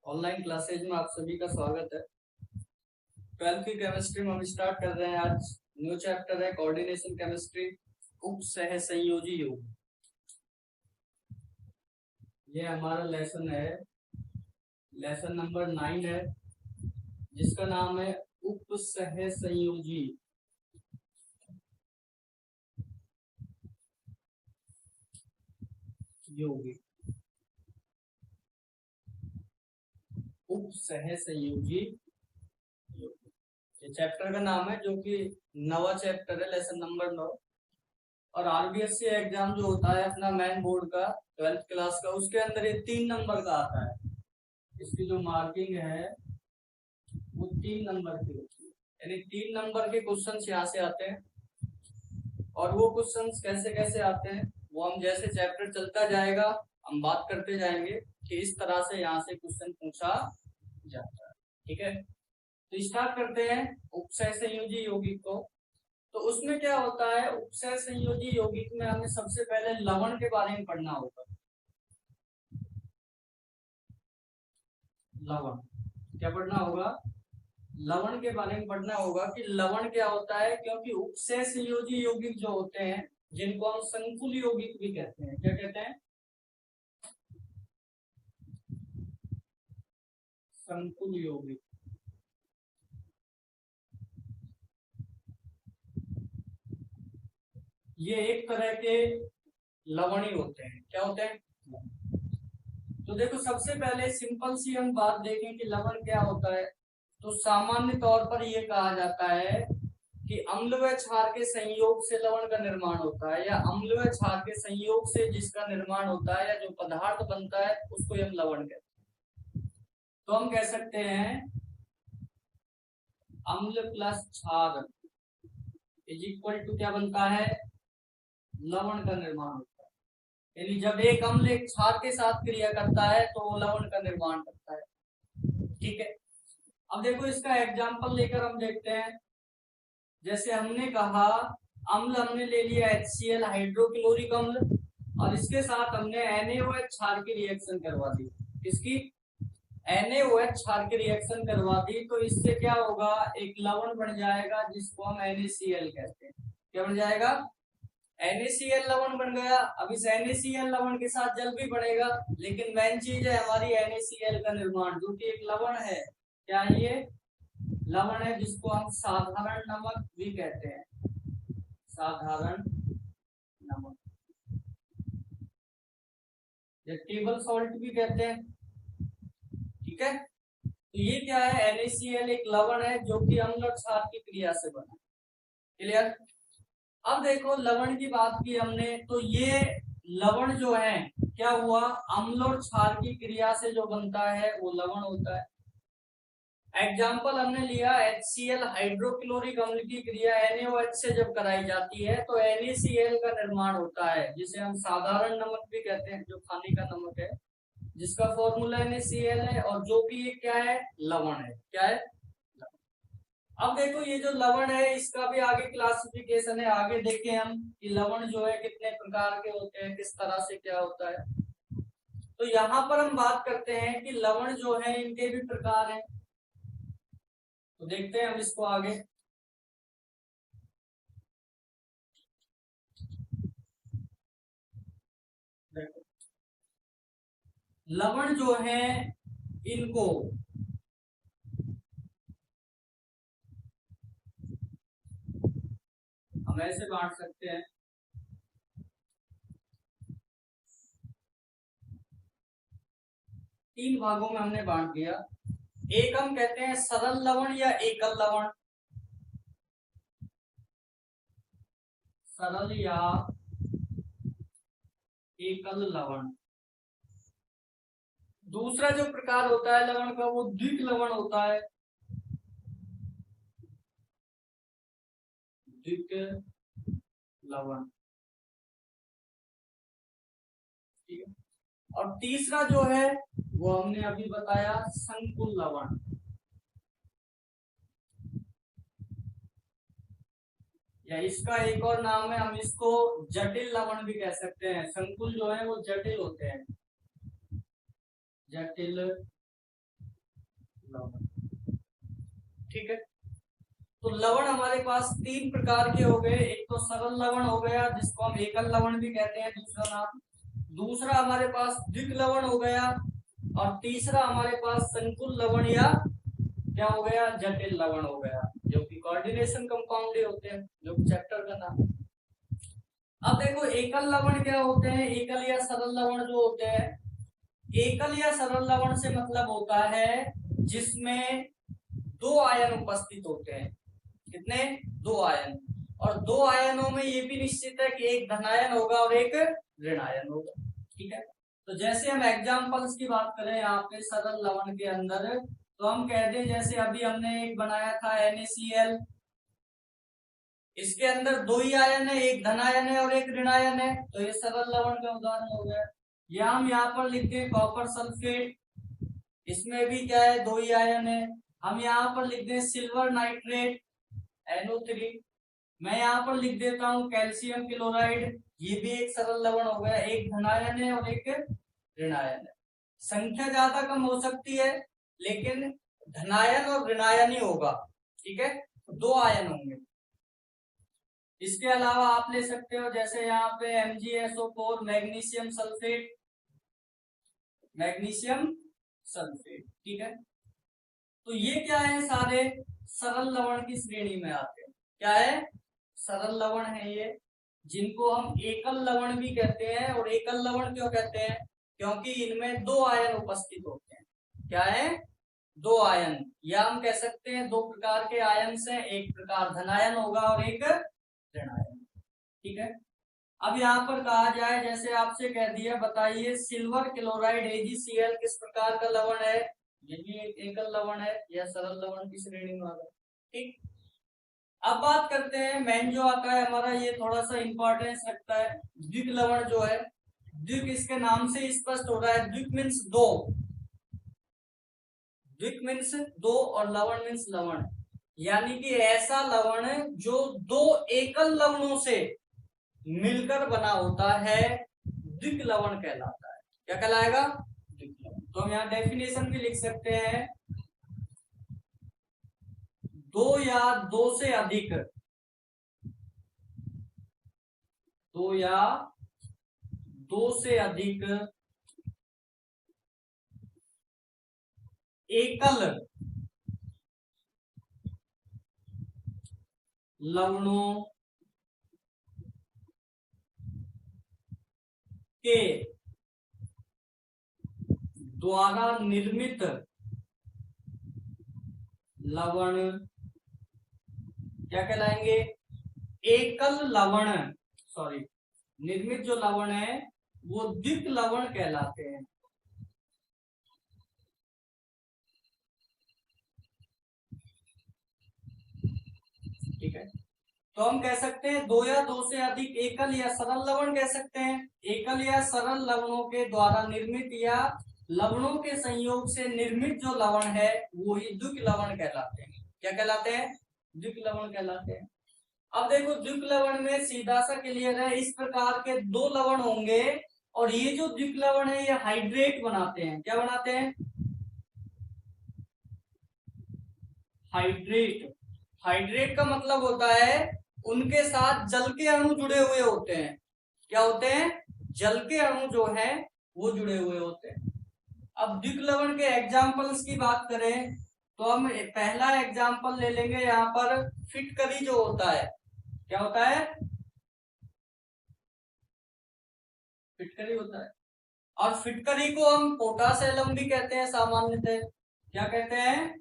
Online classes में आप सभी का स्वागत है। 12th की केमिस्ट्री में हम स्टार्ट कर रहे हैं। आज न्यू चैप्टर है कोऑर्डिनेशन केमिस्ट्री, उप सह संयोजी योग। ये हमारा लेसन है, लेसन नंबर 9 है, जिसका नाम है उप सह संयोजी यौगिक। उप सह संयोजी यौगिक, ये चैप्टर का नाम है, जो कि नवा चैप्टर है, लेसन नंबर 9। और आरबीएससी एग्जाम जो होता है अपना मेन बोर्ड का 12th क्लास का, उसके अंदर ये 3 नंबर का आता है। इसकी जो मार्किंग है वो 3 नंबर की होती है, यानी 3 नंबर के क्वेश्चन यहाँ से आते हैं। और वो क्वेश्चन कैसे कैसे आते हैं वो हम जैसे चैप्टर चलता जाएगा हम बात करते जाएंगे कि इस तरह से यहाँ से क्वेश्चन पूछा जाता है। ठीक है, तो स्टार्ट करते हैं उपसय संयोजी यौगिक को। तो उसमें क्या होता है, उपसय संयोजी यौगिक में हमें सबसे पहले लवण के बारे में पढ़ना होगा। लवण क्या पढ़ना होगा, लवण के बारे में पढ़ना होगा कि लवण क्या होता है, क्योंकि उपसय संयोजी यौगिक जो होते हैं जिनको हम संकुल यौगिक भी कहते हैं। क्या कहते हैं? संकुल यौगिक। ये एक तरह के लवण ही होते हैं। क्या होते हैं? तो देखो, सबसे पहले सिंपल सी हम बात देखें कि लवण क्या होता है। तो सामान्य तौर पर यह कहा जाता है कि अम्ल व क्षार के संयोग से लवण का निर्माण होता है, या अम्ल व क्षार के संयोग से जिसका निर्माण होता है या जो पदार्थ बनता है उसको हम लवण कहते हैं। तो हम कह सकते हैं अम्ल प्लस क्षार इज इक्वल टू क्या बनता है, लवण का निर्माण होता है। यानी जब एक अम्ल एक क्षार के साथ क्रिया करता है तो वो लवण का निर्माण करता है। ठीक है, अब देखो इसका एग्जाम्पल लेकर हम देखते हैं। जैसे हमने कहा अम्ल हमने ले लिया HCl हाइड्रोक्लोरिक अम्ल, और इसके साथ हमने NaOH क्षार की रिएक्शन करवा दी। इसकी NaOH क्षार की रिएक्शन करवा दी, तो इससे क्या होगा, एक लवण बन जाएगा जिसको हम NaCl कहते हैं। क्या बन जाएगा? NaCl लवण बन गया। अब इस NaCl लवण के साथ जल भी बढ़ेगा, लेकिन मेन चीज है हमारी NaCl का निर्माण, जो कि एक लवण है। क्या ये लवण है, जिसको हम साधारण नमक भी कहते हैं। साधारण नमक या टेबल सॉल्ट भी कहते हैं। ठीक है, तो ये क्या है, NaCl एक लवण है जो कि अम्ल और क्षार की क्रिया से बना। क्लियर? अब देखो लवण की बात की हमने, तो ये लवण जो है क्या हुआ, अम्ल और क्षार की क्रिया से जो बनता है वो लवण होता है। एग्जाम्पल हमने लिया HCl हाइड्रोक्लोरिक अम्ल की क्रिया NaOH से जब कराई जाती है तो NaCl का निर्माण होता है, जिसे हम साधारण नमक भी कहते हैं, जो खाने का नमक है, जिसका फॉर्मूला NaCl है, और जो कि ये क्या है, लवण है। क्या है? अब देखो ये जो लवण है इसका भी आगे क्लासिफिकेशन है, आगे देखें हम कि लवण जो है कितने प्रकार के होते हैं, किस तरह से क्या होता है। तो यहाँ पर हम बात करते हैं कि लवण जो है इनके भी प्रकार हैं। तो देखते हैं हम इसको आगे। लवण जो है इनको हम ऐसे बांट सकते हैं, तीन भागों में हमने बांट दिया। एक हम कहते हैं सरल लवण या एकल लवण, सरल या एकल लवण। दूसरा जो प्रकार होता है लवण का वो द्विक लवण होता है, द्विक लवण। ठीक है, और तीसरा जो है वो हमने अभी बताया संकुल लवण। या इसका एक और नाम है, हम इसको जटिल लवण भी कह सकते हैं। संकुल जो है वो जटिल होते हैं, जटिल लवण। ठीक है, तो लवण हमारे पास तीन प्रकार के हो गए। एक तो सरल लवण हो गया जिसको हम एकल लवण भी कहते हैं, दूसरा नाम। दूसरा हमारे पास द्विक लवण हो गया, और तीसरा हमारे पास संकुल लवण या क्या हो गया, जटिल लवण हो गया, जो कि कोऑर्डिनेशन कंपाउंड होते हैं, जो चैप्टर का नाम। अब देखो एकल लवण क्या होते हैं, एकल या सरल लवण जो होते हैं। एकल या सरल लवण से मतलब होता है जिसमें दो आयन उपस्थित होते हैं। कितने? दो आयन। और दो आयनों में ये भी निश्चित है कि एक धनायन होगा और एक ऋण आयन होगा। ठीक है, तो जैसे हम एग्जांपल्स की बात करें यहाँ पे सरल लवण के अंदर, तो हम कहते हैं जैसे अभी हमने एक बनाया था NaCl, इसके अंदर दो ही आयन है, एक धनायन है और एक ऋणायन है, तो ये सरल लवण का उदाहरण हो गया। या हम यहाँ पर लिखते हैं कॉपर सल्फेट, इसमें भी क्या है, दो ही आयन है। हम यहाँ पर लिखते हैं सिल्वर नाइट्रेट NO3। मैं यहाँ पर लिख देता हूँ कैल्शियम क्लोराइड, ये भी एक सरल लवण हो गया, एक धनायन है और एक ऋणायन है। संख्या ज्यादा कम हो सकती है लेकिन धनायन और ऋणायन ही होगा। ठीक है, दो आयन होंगे। इसके अलावा आप ले सकते हो जैसे यहाँ पे MgSO4 magnesium sulphate, magnesium sulphate. ठीक है, तो ये क्या है, सारे सरल लवण की श्रेणी में आते हैं। क्या है, सरल लवण है ये, जिनको हम एकल लवण भी कहते हैं। और एकल लवण क्यों कहते हैं, क्योंकि इनमें दो आयन उपस्थित होते हैं। क्या है, दो आयन, या हम कह सकते हैं दो प्रकार के आयन से, एक प्रकार धनायन होगा और एक ऋणायन। ठीक है, अब यहाँ पर कहा जाए, जैसे आपसे कह दिया, बताइए सिल्वर क्लोराइड AgCl किस प्रकार का लवण है। ये भी एक एकल लवण है या सरल लवण की श्रेणी में आता है। ठीक, अब बात करते हैं मेन जो आता है हमारा, ये थोड़ा सा इंपॉर्टेंस रखता है, द्विक लवण जो है। द्विक इसके नाम से स्पष्ट हो रहा है, द्विक मीन्स दो, द्विक मीन्स दो और लवण मीन्स लवण, यानी कि ऐसा लवण जो दो एकल लवणों से मिलकर बना होता है, द्विक लवण कहलाता है। क्या कहलाएगा, द्विक लवण। तो हम यहाँ डेफिनेशन भी लिख सकते हैं, दो या दो से अधिक, दो या दो से अधिक एकल लवणों के द्वारा निर्मित लवण क्या कहलाएंगे, एकल लवण, सॉरी, निर्मित जो लवण है वो द्विक लवण कहलाते हैं। ठीक है, तो हम कह सकते हैं दो या दो से अधिक एकल या सरल लवण कह सकते हैं। एकल या सरल लवणों के द्वारा निर्मित या लवणों के संयोग से निर्मित जो लवण है वो ही द्विक लवण कहलाते हैं। क्या कहलाते हैं, द्विक लवण कहलाते हैं। अब देखो द्विक लवण में सीधा सा क्लियर है, इस प्रकार के दो लवण होंगे और ये जो द्विक लवण है ये हाइड्रेट बनाते हैं। क्या बनाते हैं, हाइड्रेट। हाइड्रेट का मतलब होता है उनके साथ जल के अणु जुड़े हुए होते हैं। क्या होते हैं, जल के अणु जो है वो जुड़े हुए होते हैं। अब द्विक लवण के एग्जाम्पल्स की बात करें तो हम पहला एग्जाम्पल ले लेंगे यहाँ पर, फिटकरी जो होता है। क्या होता है, फिटकरी होता है। और फिटकरी को हम पोटास एलम भी कहते हैं सामान्यतः। क्या कहते हैं,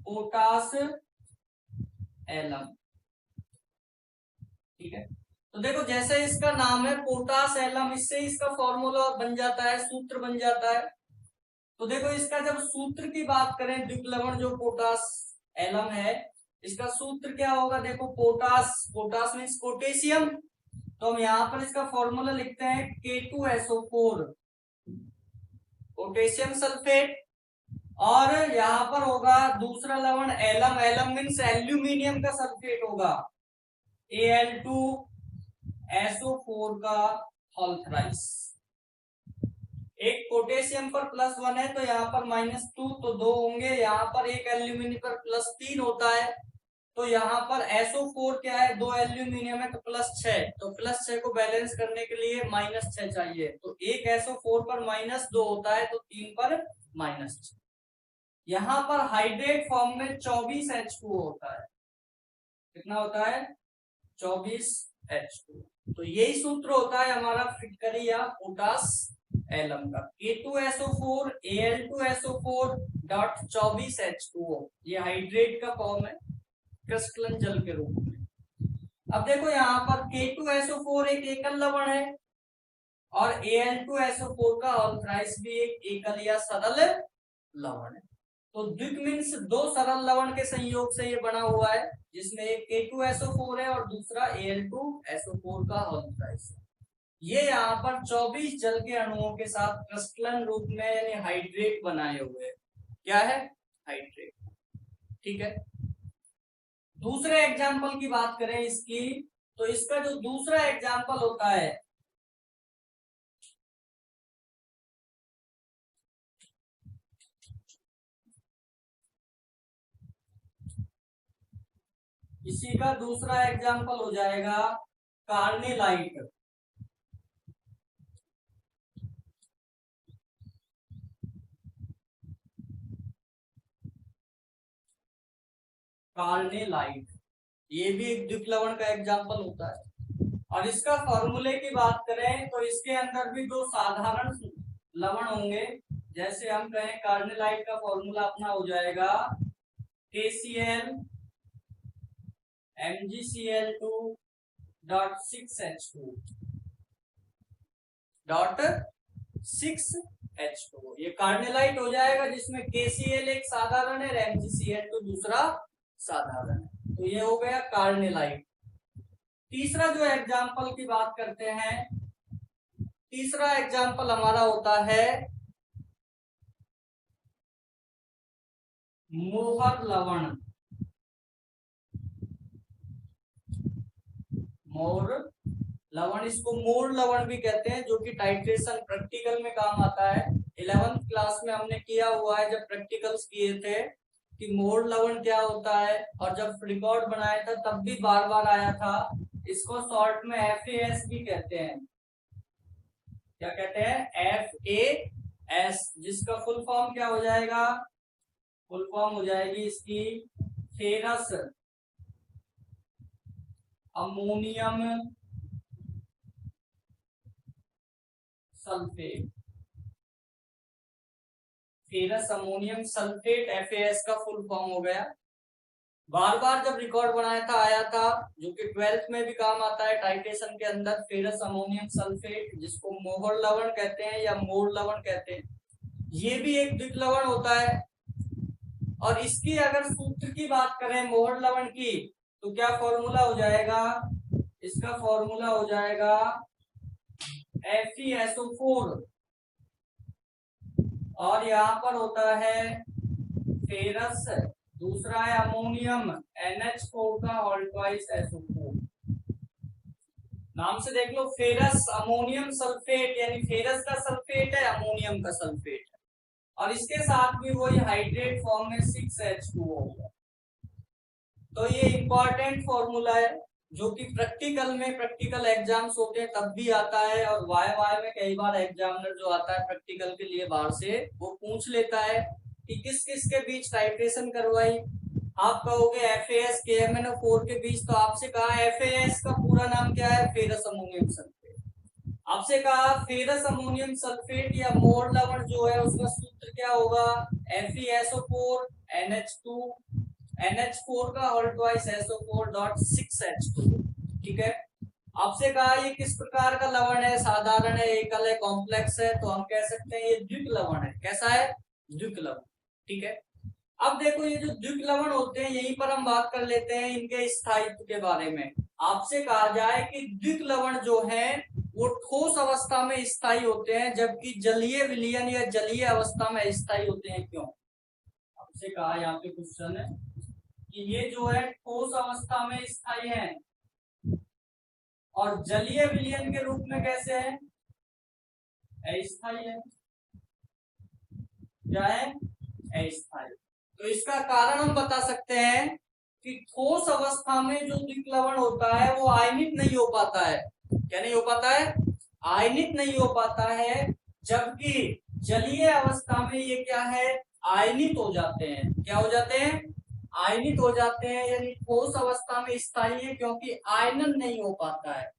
पोटास एलम। ठीक है, तो देखो जैसे इसका नाम है पोटास एलम, इससे इसका फॉर्मूला बन जाता है, सूत्र बन जाता है। तो देखो इसका जब सूत्र की बात करें, द्विक लवण जो पोटास एलम है, इसका सूत्र क्या होगा, देखो पोटास, पोटास मीन्स पोटेशियम, तो हम यहाँ पर इसका फॉर्मूला लिखते हैं K2SO4 पोटेशियम सल्फेट। और यहाँ पर होगा दूसरा लवण एलम, एलम मीन्स एल्यूमिनियम का सल्फेट होगा, Al2SO4 का होल थ्राइस। एक पोटेशियम पर +1 है तो यहाँ पर -2 तो 2 होंगे। यहाँ पर एक एल्यूमिनियम पर +3 होता है तो यहाँ पर SO4 क्या है, 2 एल्यूमिनियम है तो +6, तो +6 को बैलेंस करने के लिए -6 चाहिए, तो एक SO4 पर -2 होता है तो 3 पर -6। यहाँ पर हाइड्रेट फॉर्म में 24 H2O होता है। कितना होता है? 24 H2O। तो यही सूत्र होता है हमारा फिटकरी या पोटास एलम का, K2SO4 Al2SO4 डॉट 24 H2O। ये हाइड्रेट का फॉर्म है क्रिस्टलन जल के रूप में। अब देखो यहाँ पर K2SO4 एक एकल लवण है और Al2SO4 का ऑल्थराइज भी एक एकल या सरल लवण है। तो द्विक मीन्स दो सरल लवण के संयोग से ये बना हुआ है, जिसमें एक K2SO4 है और दूसरा Al2SO4 का ऑल्थराइज है। ये यहाँ पर 24 जल के अणुओं के साथ क्रिस्टलन रूप में यानी हाइड्रेट बनाए हुए। क्या है? हाइड्रेट। ठीक है। दूसरे एग्जाम्पल की बात करें इसकी, तो इसका जो दूसरा एग्जाम्पल होता है इसी का दूसरा एग्जाम्पल हो जाएगा कार्नेलाइट। कार्नेलाइट ये भी एक द्विक लवण का एग्जाम्पल होता है। और इसका फॉर्मूले की बात करें तो इसके अंदर भी दो साधारण लवण होंगे। जैसे हम कहें कार्नेलाइट का फॉर्मूला अपना हो जाएगा KCl MgCl2 dot 6H2 dot 6H2। ये कार्नेलाइट हो जाएगा जिसमें KCl एक साधारण है, MgCl2 दूसरा साधारण है। तो ये हो गया कार्नेलाइट। तीसरा जो एग्जाम्पल की बात करते हैं, तीसरा एग्जाम्पल हमारा होता है मोहर लवण। मोर लवण, इसको मोर लवण भी कहते हैं, जो कि टाइट्रेशन प्रैक्टिकल में काम आता है। 11th क्लास में हमने किया हुआ है जब प्रैक्टिकल्स किए थे कि मोर लवण क्या होता है, और जब रिकॉर्ड बनाया था तब भी बार बार आया था। इसको शॉर्ट में FAS भी कहते हैं। क्या कहते हैं? FAS, जिसका फुल फॉर्म क्या हो जाएगा? फुल फॉर्म हो जाएगी इसकी ferrous ammonium sulphate. Ferrous ammonium sulphate FAS का फुल फॉर्म हो गया। बार बार जब रिकॉर्ड बनाया था आया था, जो कि 12th में भी काम आता है टाइट्रेशन के अंदर। फेरस अमोनियम सल्फेट, जिसको मोहर लवण कहते हैं या मोर लवण कहते हैं, ये भी एक द्विक लवण होता है। और इसकी अगर सूत्र की बात करें मोहर लवण की, तो क्या फॉर्मूला हो जाएगा? इसका फॉर्मूला हो जाएगा FeSO4 और यहाँ पर होता है फेरस, दूसरा है अमोनियम NH4 का होल ट्वाइस SO4। नाम से देख लो, फेरस अमोनियम सल्फेट, यानी फेरस का सल्फेट है, अमोनियम का सल्फेट है, और इसके साथ भी वही हाइड्रेट फॉर्म में 6H2O होगा। तो ये इंपॉर्टेंट फॉर्मूला है जो कि प्रैक्टिकल में, प्रैक्टिकल एग्जाम्स होते हैं तब भी आता है, और वाई में कई बार एग्जामिनर जो आता है प्रैक्टिकल के लिए बाहर से, वो पूछ लेता है कि किस किस के बीच टाइट्रेशन करवाई। आप कहोगे FAS KMnO4 के बीच, तो आपसे कहा FAS का पूरा नाम क्या है? Ferrous ammonium sulphate. आपसे कहा फेरस अमोनियम सल्फेट या मोर लवण जो है उसका सूत्र क्या होगा? FeSO4 NH4 का whole twice SO4 dot 6H2। ठीक है। आपसे कहा ये किस प्रकार का लवण है? साधारण है, एकल है, कॉम्प्लेक्स है, तो हम कह सकते हैं ये द्विक लवण है। कैसा है? द्विक लवण। ठीक है। अब देखो, ये जो द्विक लवण होते हैं, यहीं पर हम बात कर लेते हैं इनके स्थायित्व के बारे में। आपसे कहा जाए कि द्विक लवण जो है वो ठोस अवस्था में स्थायी होते हैं, जबकि जलीय विलयन या जलीय अवस्था में स्थायी होते हैं। क्यों? आपसे कहा, यहाँ पे क्वेश्चन है कि ये जो है ठोस अवस्था में स्थायी है और जलीय विलयन के रूप में कैसे है? अस्थायी है। क्या है, अस्थायी। तो इसका कारण हम बता सकते हैं कि ठोस अवस्था में जो द्विक लवण होता है वो आयनित नहीं हो पाता है। क्या नहीं हो पाता है, आयनित नहीं हो पाता है, जबकि जलीय अवस्था में ये क्या है, आयनित हो जाते हैं। क्या हो जाते हैं, आयनित हो जाते हैं, यानी ठोस अवस्था में स्थायी है क्योंकि आयनन नहीं हो पाता है,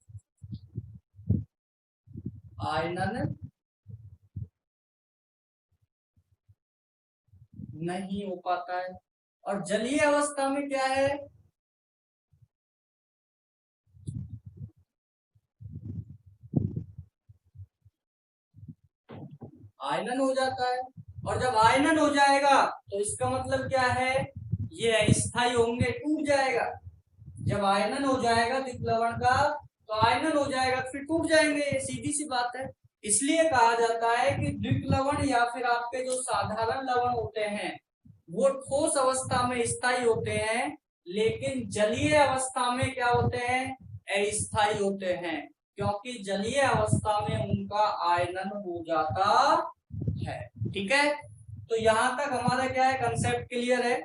आयनन नहीं हो पाता है। और जलीय अवस्था में क्या है, आयनन हो जाता है। और जब आयनन हो जाएगा तो इसका मतलब क्या है, ये अस्थायी होंगे, टूट जाएगा। जब आयनन हो जाएगा द्विक लवण का तो आयनन हो जाएगा, फिर टूट जाएंगे, ये सीधी सी बात है। इसलिए कहा जाता है कि द्विक लवण या फिर आपके जो साधारण लवण होते हैं वो ठोस अवस्था में स्थायी होते हैं, लेकिन जलीय अवस्था में क्या होते हैं, अस्थायी होते हैं, क्योंकि जलीय अवस्था में उनका आयनन हो जाता है। ठीक है, तो यहां तक हमारा क्या है, कंसेप्ट क्लियर है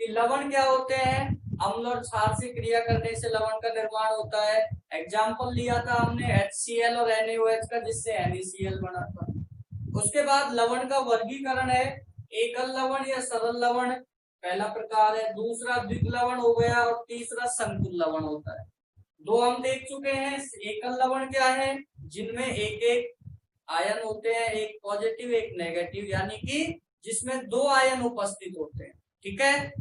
कि लवण क्या होते हैं, अम्ल और क्षार से क्रिया करने से लवण का निर्माण होता है। एग्जाम्पल लिया था हमने HCl और NaOH का, जिससे NaCl बना था। उसके बाद लवण का वर्गीकरण है, एकल लवण या सरल लवण पहला प्रकार है, दूसरा द्विक लवण हो गया, और तीसरा संकुल लवण होता है। दो हम देख चुके हैं। एकल लवण क्या है, जिनमें एक एक आयन होते हैं, एक पॉजिटिव एक नेगेटिव, यानी कि जिसमें दो आयन उपस्थित होते हैं। ठीक है,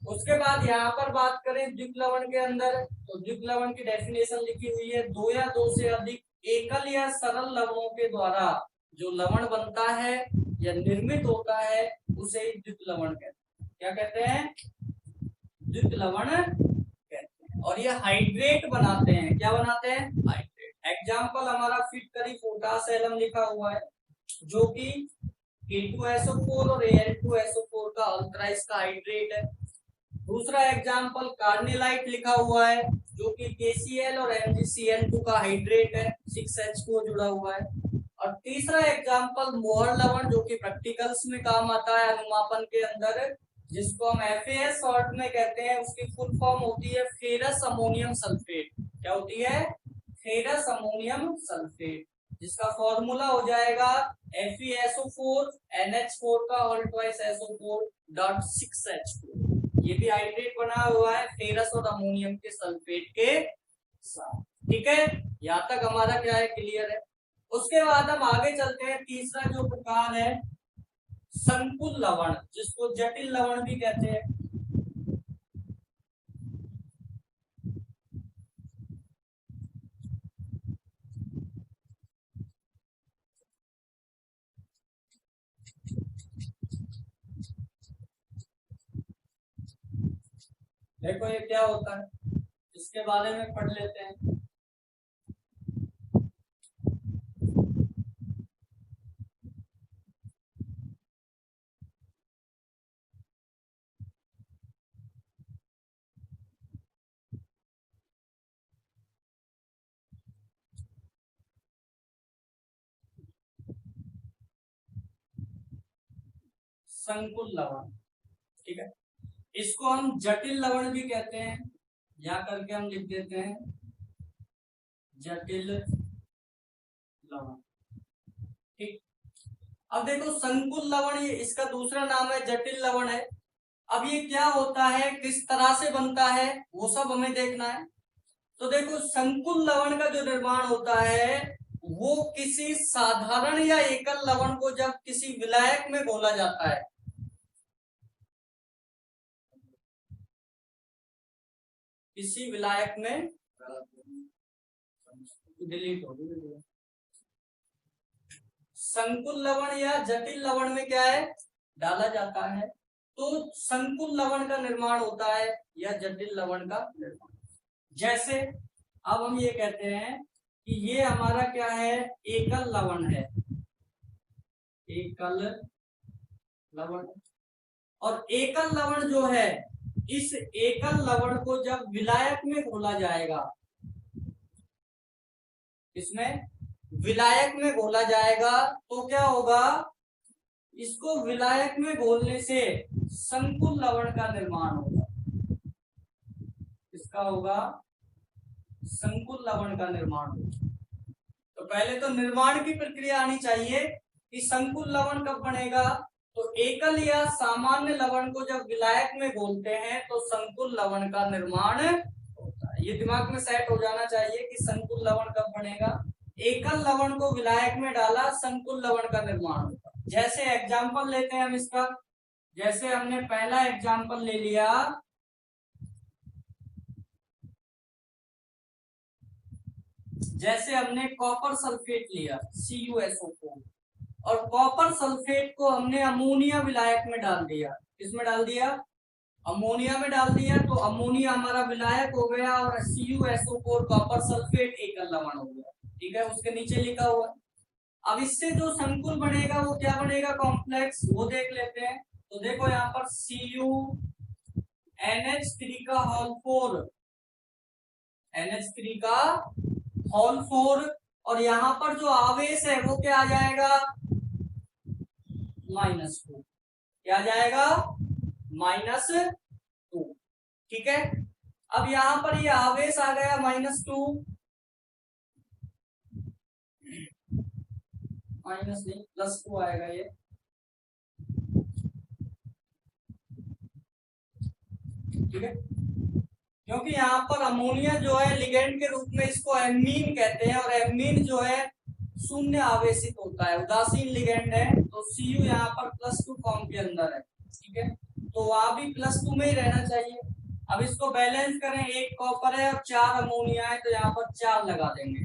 उसके बाद यहाँ पर बात करें द्विक लवण के अंदर, तो द्विक लवण की डेफिनेशन लिखी हुई है, दो या दो से अधिक एकल या सरल लवणों के द्वारा जो लवण बनता है या निर्मित होता है उसे द्विक लवण कहते हैं। क्या कहते हैं, द्विक लवण कहते हैं। और ये हाइड्रेट बनाते हैं, क्या बनाते हैं, हाइड्रेट। एग्जाम्पल हमारा फिटकरी पोटास एलम लिखा हुआ है, जो कि K2SO4 और Al2SO4 का अल्ट्राइज का हाइड्रेट है। दूसरा एग्जाम्पल कार्नेलाइट लिखा हुआ है, जो कि KCl और MgCl2 का हाइड्रेट है, 6H2 जुड़ा हुआ है। और तीसरा एग्जाम्पल मोहर लवण, जो कि प्रैक्टिकल्स में काम आता है अनुमापन के अंदर, जिसको हम FAS शॉर्ट में कहते हैं। उसकी फुल फॉर्म होती है फेरस अमोनियम सल्फेट। क्या होती है, फेरस अमोनियम सल्फेट, जिसका फॉर्मूला हो जाएगा FeSO4 NH4 का whole twice SO4 dot 6H2। ये भी हाइड्रेट बना हुआ है फेरस और अमोनियम के सल्फेट के साथ। ठीक है, यहाँ तक हमारा क्या है, क्लियर है। उसके बाद हम आगे चलते हैं, तीसरा जो प्रकार है संकुल लवण, जिसको जटिल लवण भी कहते हैं। देखो ये क्या होता है, इसके बारे में पढ़ लेते हैं। संकुल लवण, ठीक है, इसको हम जटिल लवण भी कहते हैं, या करके हम लिख देते हैं जटिल लवण। ठीक, अब देखो संकुल लवण, ये इसका दूसरा नाम है जटिल लवण है। अब ये क्या होता है, किस तरह से बनता है, वो सब हमें देखना है। तो देखो संकुल लवण का जो निर्माण होता है वो किसी साधारण या एकल लवण को जब किसी विलायक में घोला जाता है, किसी विलायक में, डिलीट हो गई, संकुल लवण या जटिल लवण में क्या है, डाला जाता है, तो संकुल लवण का निर्माण होता है या जटिल लवण का निर्माण। जैसे अब हम ये कहते हैं कि ये हमारा क्या है, एकल लवण है, एकल लवण। और एकल लवण जो है, इस एकल लवण को जब विलायक में घोला जाएगा, इसमें विलायक में घोला जाएगा, तो क्या होगा, इसको विलायक में घोलने से संकुल लवण का निर्माण होगा। इसका होगा संकुल लवण का निर्माण होगा। तो पहले तो निर्माण की प्रक्रिया आनी चाहिए कि संकुल लवण कब बनेगा। तो एकल या सामान्य लवण को जब विलायक में घोलते हैं तो संकुल लवण का निर्माण होता है। ये दिमाग में सेट हो जाना चाहिए कि संकुल लवण कब बनेगा। एकल लवण को विलायक में डाला, संकुल लवण का निर्माण होता। जैसे एग्जाम्पल लेते हैं हम इसका, जैसे हमने पहला एग्जाम्पल ले लिया, जैसे हमने कॉपर सल्फेट लिया CuSO4 और कॉपर सल्फेट को हमने अमोनिया विलायक में डाल दिया। किसमें डाल दिया? अमोनिया में डाल दिया। तो अमोनिया हमारा विलायक हो गया और CuSO4 कॉपर सल्फेट एकल लवण हो गया। ठीक है, उसके नीचे लिखा हुआ। अब इससे जो संकुल बनेगा वो क्या बनेगा, कॉम्प्लेक्स, वो देख लेते हैं। तो देखो यहाँ पर CuNH3 का होल 4, NH3 का होल 4, और यहाँ पर जो आवेश है वो क्या आ जाएगा, -2। क्या आ जाएगा, -2। ठीक है, अब यहाँ पर ये आवेश आ गया -2, माइनस नहीं +2 आएगा ये। ठीक है, क्योंकि यहाँ पर अमोनिया जो है लिगेंड के रूप में इसको एमीन कहते हैं, और एमीन जो है शून्य आवेशित होता है, उदासीन लिगेंड है। तो Cu यहाँ पर +2 फॉर्म के अंदर है। ठीक है, तो वहां भी +2 में ही रहना चाहिए। अब इसको बैलेंस करें, एक कॉपर है और 4 अमोनिया है, तो यहाँ पर 4 लगा देंगे।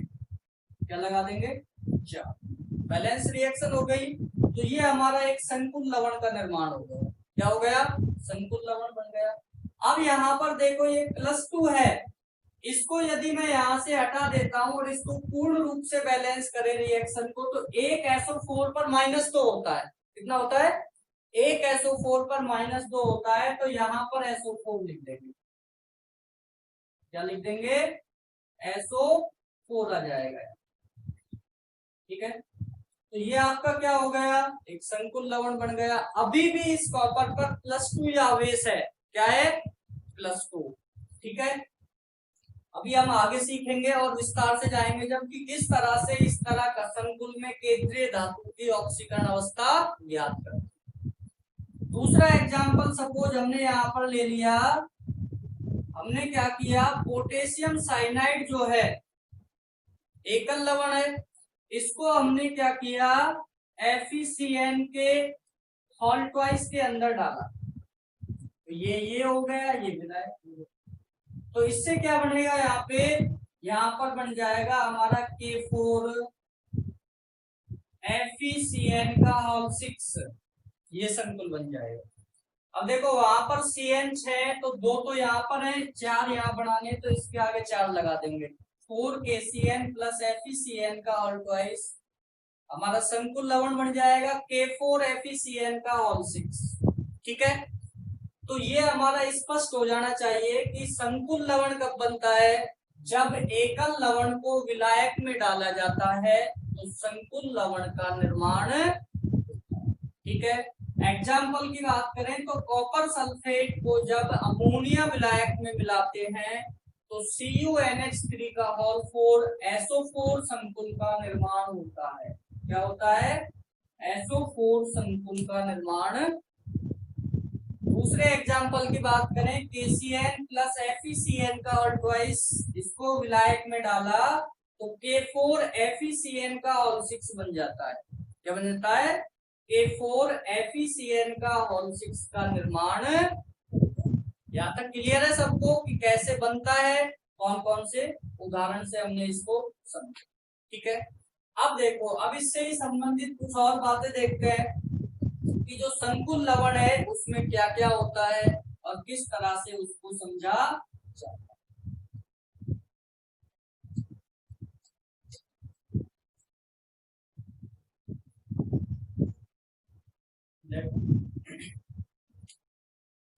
क्या लगा देंगे, 4। बैलेंस रिएक्शन हो गई। तो ये हमारा एक संकुल लवण का निर्माण हो गया। क्या हो गया, संकुल लवण बन गया। अब यहाँ पर देखो ये +2 है, इसको यदि मैं यहाँ से हटा देता हूँ और इसको पूर्ण रूप से बैलेंस करें रिएक्शन को, तो एक SO4 पर -2 होता है। कितना होता है, एक SO4 पर -2 होता है। तो यहाँ पर SO4 लिख देंगे। क्या लिख देंगे, SO4 आ जाएगा। ठीक है, तो ये आपका क्या हो गया, एक संकुल लवण बन गया। अभी भी इस कॉपर पर +2 आवेश है। क्या है, +2। ठीक है, अभी हम आगे सीखेंगे और विस्तार से जाएंगे जबकि किस तरह से इस तरह का संकुल में केंद्रीय धातु की ऑक्सीकरण अवस्था ज्ञात करें। दूसरा एग्जांपल सपोज हमने यहाँ पर ले लिया, हमने क्या किया, पोटेशियम साइनाइड जो है एकल लवण है, इसको हमने क्या किया, FeCN के होल ट्वाइस के अंदर डाला। तो ये हो गया, ये विलायक। तो इससे क्या बनेगा, यहाँ पे, यहाँ पर बन जाएगा हमारा K4 FeCN का होल 6। ये संकुल बन जाएगा। अब देखो वहां पर CN 6, तो 2 तो यहाँ पर है, 4 यहाँ बनाने, तो इसके आगे 4 लगा देंगे। 4KCN प्लस FeCN का होल ट्वाइस, हमारा संकुल लवण बन जाएगा K4 FeCN का होल 6। ठीक है, तो ये हमारा स्पष्ट हो जाना चाहिए कि संकुल लवण कब बनता है, जब एकल लवण को विलायक में डाला जाता है तो संकुल लवण का निर्माण। ठीक है, एग्जाम्पल की बात करें तो कॉपर सल्फेट को जब अमोनिया विलायक में मिलाते हैं तो CuNH3 का होल 4 SO4 संकुल का निर्माण होता है। क्या होता है, SO4 संकुल का निर्माण। दूसरे एग्जाम्पल की बात करें, KCN प्लस FeCN का होल ट्वाइस, इसको विलायक में डाला तो K4 FeCN का होल 6 बन जाता है। क्या बन जाता है, K4 FeCN का होल 6 का निर्माण। यहाँ तक क्लियर है सबको कि कैसे बनता है, कौन कौन से उदाहरण से हमने इसको समझा। ठीक है, अब देखो, अब इससे ही संबंधित कुछ और बातें देखते हैं कि जो संकुल लवण है उसमें क्या क्या होता है और किस तरह से उसको समझा जाता है।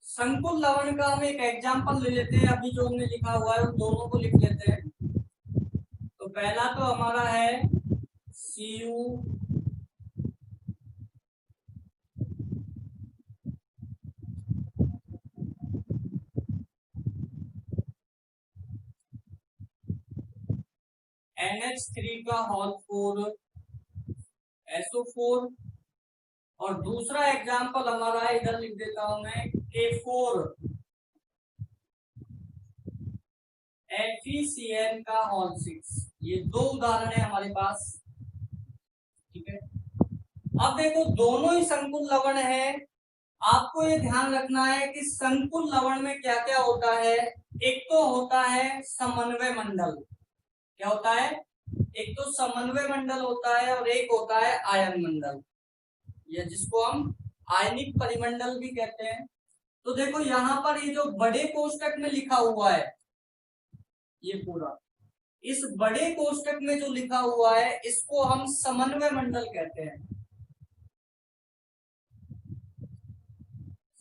संकुल लवण का हम एक एग्जांपल ले लेते हैं, अभी जो हमने लिखा हुआ है उन दोनों को लिख लेते हैं। तो पहला तो हमारा है Cu NH3 का होल 4 SO4, और दूसरा एग्जाम्पल हमारा है, इधर लिख देता हूं मैं, K4 FeCN का होल 6। ये दो उदाहरण है हमारे पास, ठीक है। अब देखो दोनों ही संकुल लवण है। आपको ये ध्यान रखना है कि संकुल लवण में क्या क्या होता है। एक तो होता है समन्वय मंडल। क्या होता है? एक तो समन्वय मंडल होता है और एक होता है आयन मंडल, या जिसको हम आयनिक परिमंडल भी कहते हैं। तो देखो यहाँ पर ये जो बड़े कोष्टक में लिखा हुआ है, ये पूरा इस बड़े कोष्टक में जो लिखा हुआ है, इसको हम समन्वय मंडल कहते हैं।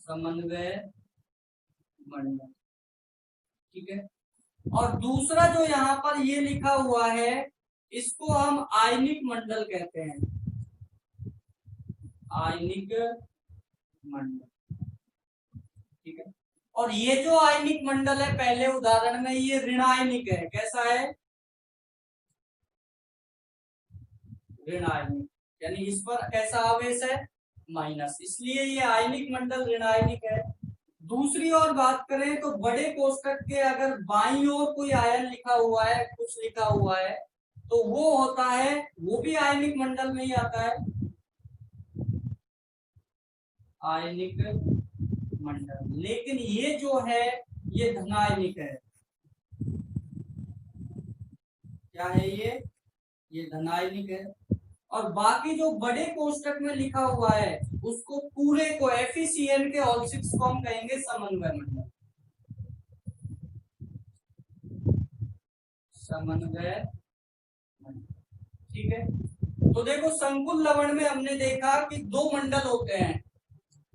समन्वय मंडल, ठीक है। और दूसरा जो यहाँ पर ये लिखा हुआ है, इसको हम आयनिक मंडल कहते हैं। आयनिक मंडल, ठीक है। और ये जो आयनिक मंडल है पहले उदाहरण में, ये ऋणायनिक है। कैसा है? ऋणायनिक, यानी इस पर कैसा आवेश है? माइनस, इसलिए ये आयनिक मंडल ऋणायनिक है। दूसरी ओर बात करें तो बड़े कोष्टक के अगर बाईं ओर कोई आयन लिखा हुआ है, कुछ लिखा हुआ है, तो वो होता है, वो भी आयनिक मंडल में ही आता है, आयनिक मंडल। लेकिन ये जो है ये धनायनिक है। क्या है ये धनायनिक है। और बाकी जो बड़े कोष्टक में लिखा हुआ है, उसको पूरे को FeCN के ऑल 6 को हम कहेंगे समन्वय मंडल। समन्वय मंडल, ठीक है। तो देखो संकुल लवण में हमने देखा कि दो मंडल होते हैं,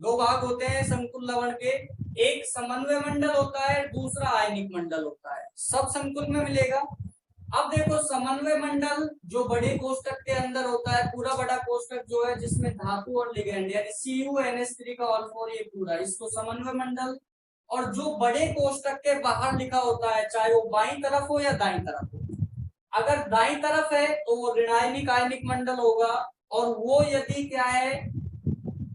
दो भाग होते हैं संकुल लवण के। एक समन्वय मंडल होता है, दूसरा आयनिक मंडल होता है। सब संकुल में मिलेगा। अब देखो समन्वय मंडल जो बड़े कोष्टक के अंदर होता है, पूरा बड़ा कोष्टक जो है जिसमें धातु और लिगेंड यानी CuNH3 का ऑल 4, ये पूरा, इसको समन्वय मंडल। और जो बड़े कोष्टक के बाहर लिखा होता है, चाहे वो बाईं तरफ हो या दाईं तरफ हो, अगर दाईं तरफ है तो वो ऋणायनिक आयनिक मंडल होगा, और वो यदि क्या है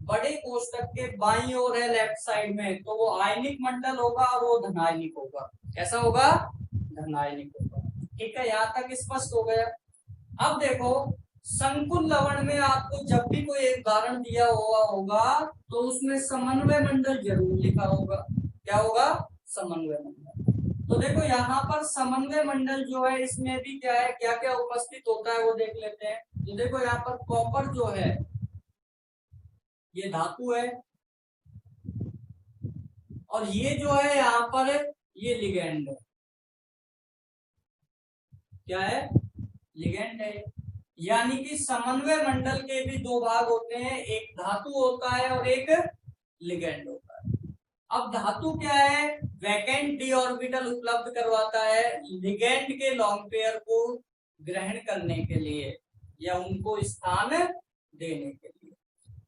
बड़े कोष्टक के बाईं ओर है लेफ्ट साइड में, तो वो आयनिक मंडल होगा और वो धनायनिक होगा। कैसा होगा? धनायनिक होगा। ठीक है, यहाँ तक स्पष्ट हो गया। अब देखो संकुल लवण में आपको जब भी कोई एक उदाहरण दिया हुआ होगा तो उसमें समन्वय मंडल जरूर लिखा होगा। क्या होगा? समन्वय मंडल। तो देखो यहाँ पर समन्वय मंडल जो है, इसमें भी क्या है, क्या क्या उपस्थित होता है वो देख लेते हैं। तो देखो यहाँ पर कॉपर जो है ये धातु है, और ये जो है यहाँ पर ये लिगेंड है। क्या है? लिगेंड है। यानी कि समन्वय मंडल के भी दो भाग होते हैं, एक धातु होता है और एक लिगेंड होता है। अब धातु क्या है? वैकेंट डी ऑर्बिटल उपलब्ध करवाता है लिगेंड के लॉन्ग पेयर को ग्रहण करने के लिए या उनको स्थान देने के लिए।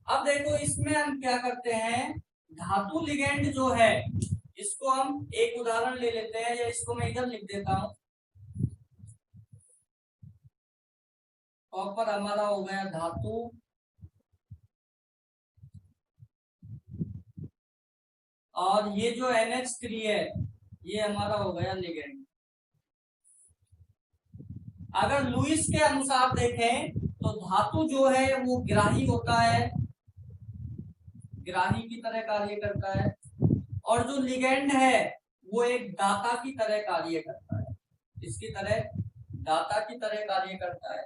अब देखो इसमें हम क्या करते हैं, धातु लिगेंड जो है इसको हम एक उदाहरण ले लेते हैं, या इसको मैं इधर लिख देता हूं। कॉपर हमारा हो गया धातु, और ये जो NH3 है ये हमारा हो गया लिगेंड। अगर लुईस के अनुसार देखें तो धातु जो है वो ग्राही होता है, ग्राही की तरह कार्य करता है, और जो लिगेंड है वो एक दाता की तरह कार्य करता है, इसकी तरह दाता की तरह कार्य करता है।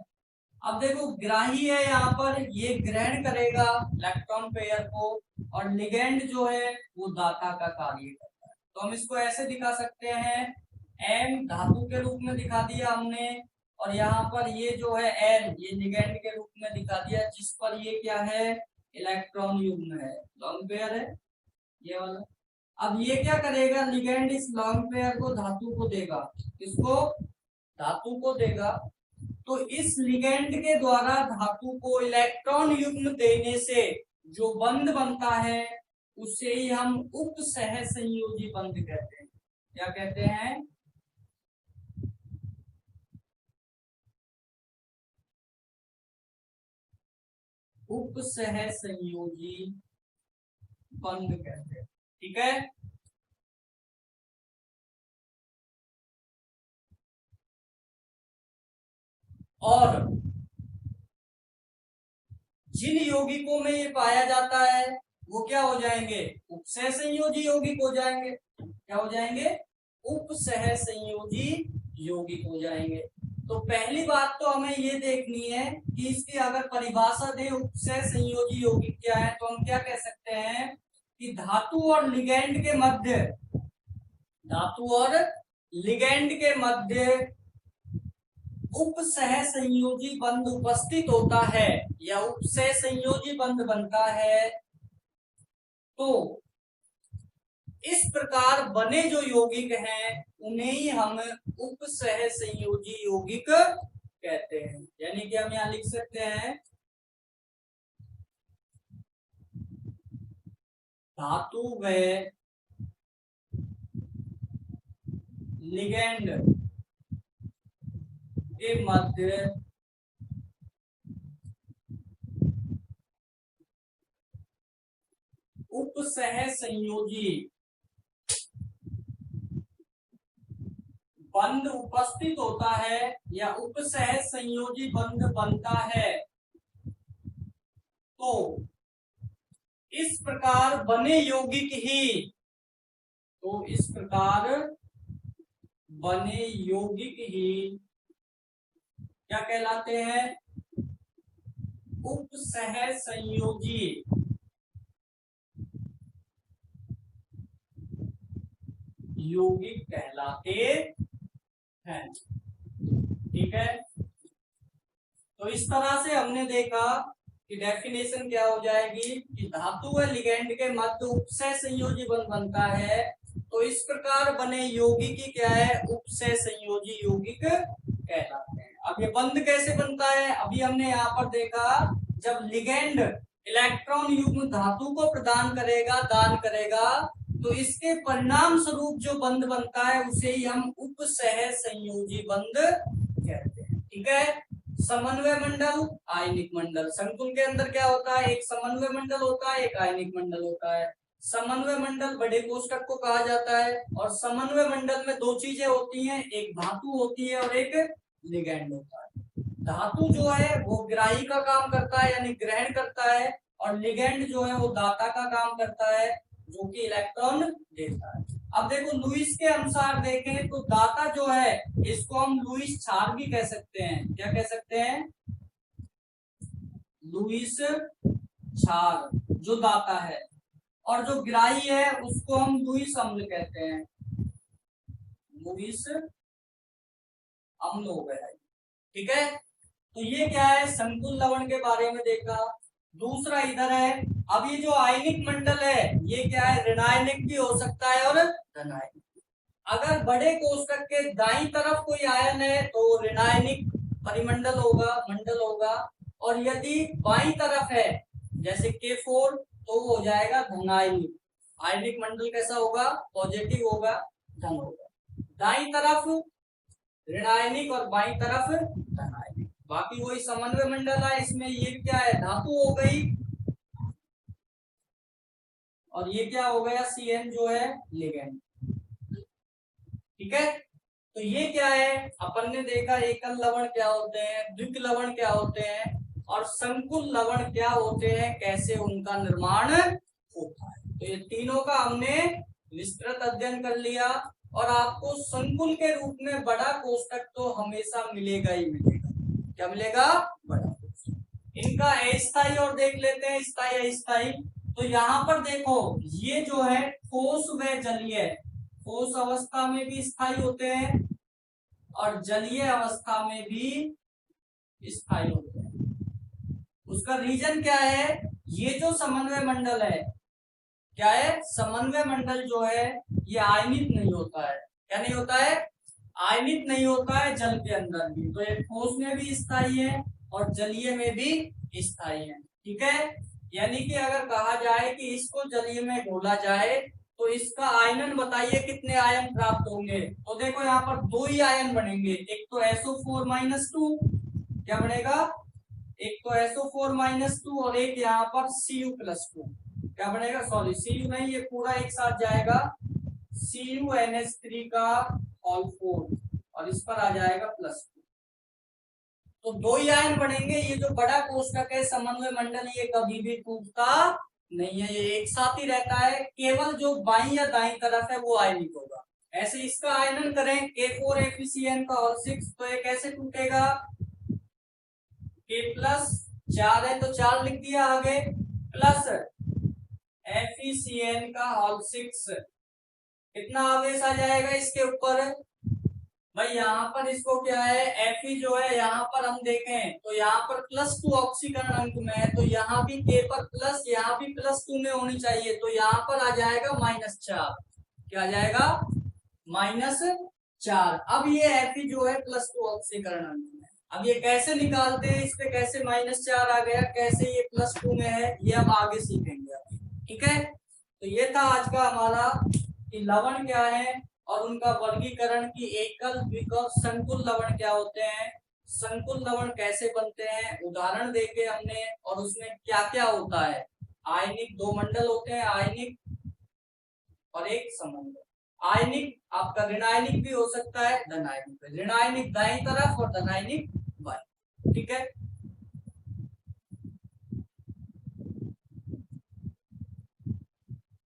अब देखो ग्राही है, यहाँ पर ये ग्रहण करेगा इलेक्ट्रॉन पेयर को, और लिगेंड जो है वो दाता का कार्य करता है। तो हम इसको ऐसे दिखा सकते हैं, M धातु के रूप में दिखा दिया हमने, और यहाँ पर ये जो है N ये लिगेंड के रूप में दिखा दिया, जिस पर ये क्या है, इलेक्ट्रॉन युग्म है, लॉन्ग पेयर है ये वाला। अब ये क्या करेगा, लिगेंड इस लॉन्ग पेयर को धातु को देगा, इसको धातु को देगा। तो इस लिगेंड के द्वारा धातु को इलेक्ट्रॉन युग्म देने से जो बंध बनता है उसे ही हम उप सह संयोजी बंध कहते हैं। क्या कहते हैं? उप सह संयोजी बंध कहते हैं। ठीक है, और जिन यौगिकों में ये पाया जाता है वो क्या हो जाएंगे, उपसह संयोजी यौगिक हो जाएंगे। क्या हो जाएंगे, उपसह संयोजी यौगिक हो जाएंगे। तो पहली बात तो हमें ये देखनी है कि इसकी अगर परिभाषा दे उपसह संयोजी यौगिक क्या है, तो हम क्या कह सकते हैं कि धातु और लिगैंड के मध्य, धातु और लिगैंड के मध्य उपसह संयोजी बंध उपस्थित होता है या उपसह संयोजी बंध बनता है, तो इस प्रकार बने जो यौगिक हैं उन्हें ही हम उपसह संयोजी यौगिक कहते हैं। यानी कि हम यहां लिख सकते हैं धातु व लिगैंड के मध्य उपसह संयोजी बंध उपस्थित होता है या उपसह संयोजी बंध बनता है, तो इस प्रकार बने यौगिक ही, तो इस प्रकार बने यौगिक ही क्या कहलाते हैं, उपसह संयोजी यौगिक कहलाते हैं। ठीक है, तो इस तरह से हमने देखा कि डेफिनेशन क्या हो जाएगी कि धातु व लिगैंड के मध्य उपसह संयोजी बंध बनता है, तो इस प्रकार बने यौगिक ही क्या है, उपसह संयोजी यौगिक कहलाते हैं। अब ये बंध कैसे बनता है, अभी हमने यहाँ पर देखा जब लिगैंड इलेक्ट्रॉन युग्म धातु को प्रदान करेगा, दान करेगा, तो इसके परिणाम स्वरूप जो बंध बनता है उसे ही हम उपसह संयोजी बंध कहते हैं। ठीक है, समन्वय मंडल, आयनिक मंडल, संकुल के अंदर क्या होता है, एक समन्वय मंडल होता है, एक आयनिक मंडल होता है। समन्वय मंडल बड़े कोष्ठक को कहा जाता है, और समन्वय मंडल में दो चीजें होती हैं, एक धातु होती है और एक लिगैंड होता है। धातु जो है वो ग्राही का काम करता है यानी ग्रहण करता है, और लिगैंड जो है वो दाता का काम करता है जो कि इलेक्ट्रॉन देता है। अब देखो लुईस के अनुसार देखें तो दाता जो है इसको हम लुईस क्षार भी कह सकते हैं। क्या कह सकते हैं, लुईस क्षार जो दाता है, और जो ग्राही है उसको हम लुईस अम्ल कहते हैं, लुईस अम्ल हो गया। ठीक है, तो ये क्या है, संकुल लवण के बारे में देखा। दूसरा इधर है, अब ये जो आयनिक मंडल है ये क्या है, ऋणायनिक भी हो सकता है और धनायनिक। अगर बड़े कोष्ठक के दाईं तरफ कोई आयन है तो ऋणायनिक परिमंडल होगा, मंडल होगा, और यदि बाईं तरफ है जैसे K4 तो वो हो जाएगा धनायनिक। आयनिक मंडल कैसा होगा, पॉजिटिव होगा, धन होगा। दाईं तरफ ऋणायनिक और बाईं तरफ धनायनिक। बाकी वही समन्वय मंडल है, इसमें ये क्या है, धातु हो गई, और ये क्या हो गया, Cn जो है लिगैंड। ठीक है, तो ये क्या है, अपन ने देखा एकल लवण क्या होते हैं, द्विक लवण क्या होते हैं, और संकुल लवण क्या होते हैं, कैसे उनका निर्माण होता है। तो ये तीनों का हमने विस्तृत अध्ययन कर लिया, और आपको संकुल के रूप में बड़ा कोष्ठक तो हमेशा मिलेगा ही मिलेगा। क्या मिलेगा, बड़ा कोष्ठक। इनका अस्थायी और देख लेते हैं, स्थायी अस्थायी। तो यहाँ पर देखो ये जो है ठोस व जलीय, ठोस अवस्था में भी स्थायी होते हैं और जलीय अवस्था में भी स्थायी होते हैं। उसका रीजन क्या है, ये जो समन्वय मंडल है, क्या है, समन्वय मंडल जो है ये आयनित नहीं होता है। क्या नहीं होता है, आयनित नहीं होता है जल के अंदर भी। तो ये ठोस में भी स्थायी है और जलीय में भी स्थायी है। ठीक है, यानी कि अगर कहा जाए कि इसको जलीय में घोला जाए तो इसका आयनन बताइए कितने आयन प्राप्त होंगे। तो देखो यहाँ पर दो ही आयन बनेंगे, एक तो SO4-2 क्या बनेगा, एक तो SO4-2 और एक यहाँ पर Cu+2, क्या बनेगा, सॉरी Cu नहीं, ये पूरा एक साथ जाएगा, CuNH3 का होल 4 और इस पर आ जाएगा +2। तो 2 ही आयन बनेंगे। ये जो बड़ा कोष्ठक है समन्वय मंडल, ये कभी भी टूटता नहीं है, ये एक साथ ही रहता है, केवल जो बाईं या दाईं तरफ है वो आयनिक होगा। ऐसे इसका आयनन करें K4FeCN का होल 6, तो ये कैसे टूटेगा, K+4 है तो 4 लिख दिया आगे, प्लस FeCN का होल 6, कितना आवेश आ जाएगा इसके ऊपर भाई, यहाँ पर इसको क्या है, Fe जो है यहाँ पर हम देखें तो यहाँ पर +2 ऑक्सीकरण अंक में है, तो यहाँ भी K पर प्लस, यहाँ भी +2 में होनी चाहिए, तो यहाँ पर आ जाएगा -4, क्या आ जाएगा, -4। अब ये Fe जो है +2 ऑक्सीकरण अंक में, अब ये कैसे निकालते हैं, इस पे कैसे -4 आ गया, कैसे ये +2 में है, ये अब आगे सीखेंगे, ठीक है। तो ये था आज का हमारा कि लवण क्या है और उनका वर्गीकरण, की एकल, द्विक, संकुल लवण क्या होते हैं, संकुल लवण कैसे बनते हैं, उदाहरण देके हमने, और उसमें क्या क्या होता है। आयनिक 2 मंडल होते हैं, आयनिक और एक समंडल। आयनिक आपका ऋणायनिक भी हो सकता है, धनायनिक, ऋणायनिक दाईं तरफ और धनायनिक बाईं, ठीक है।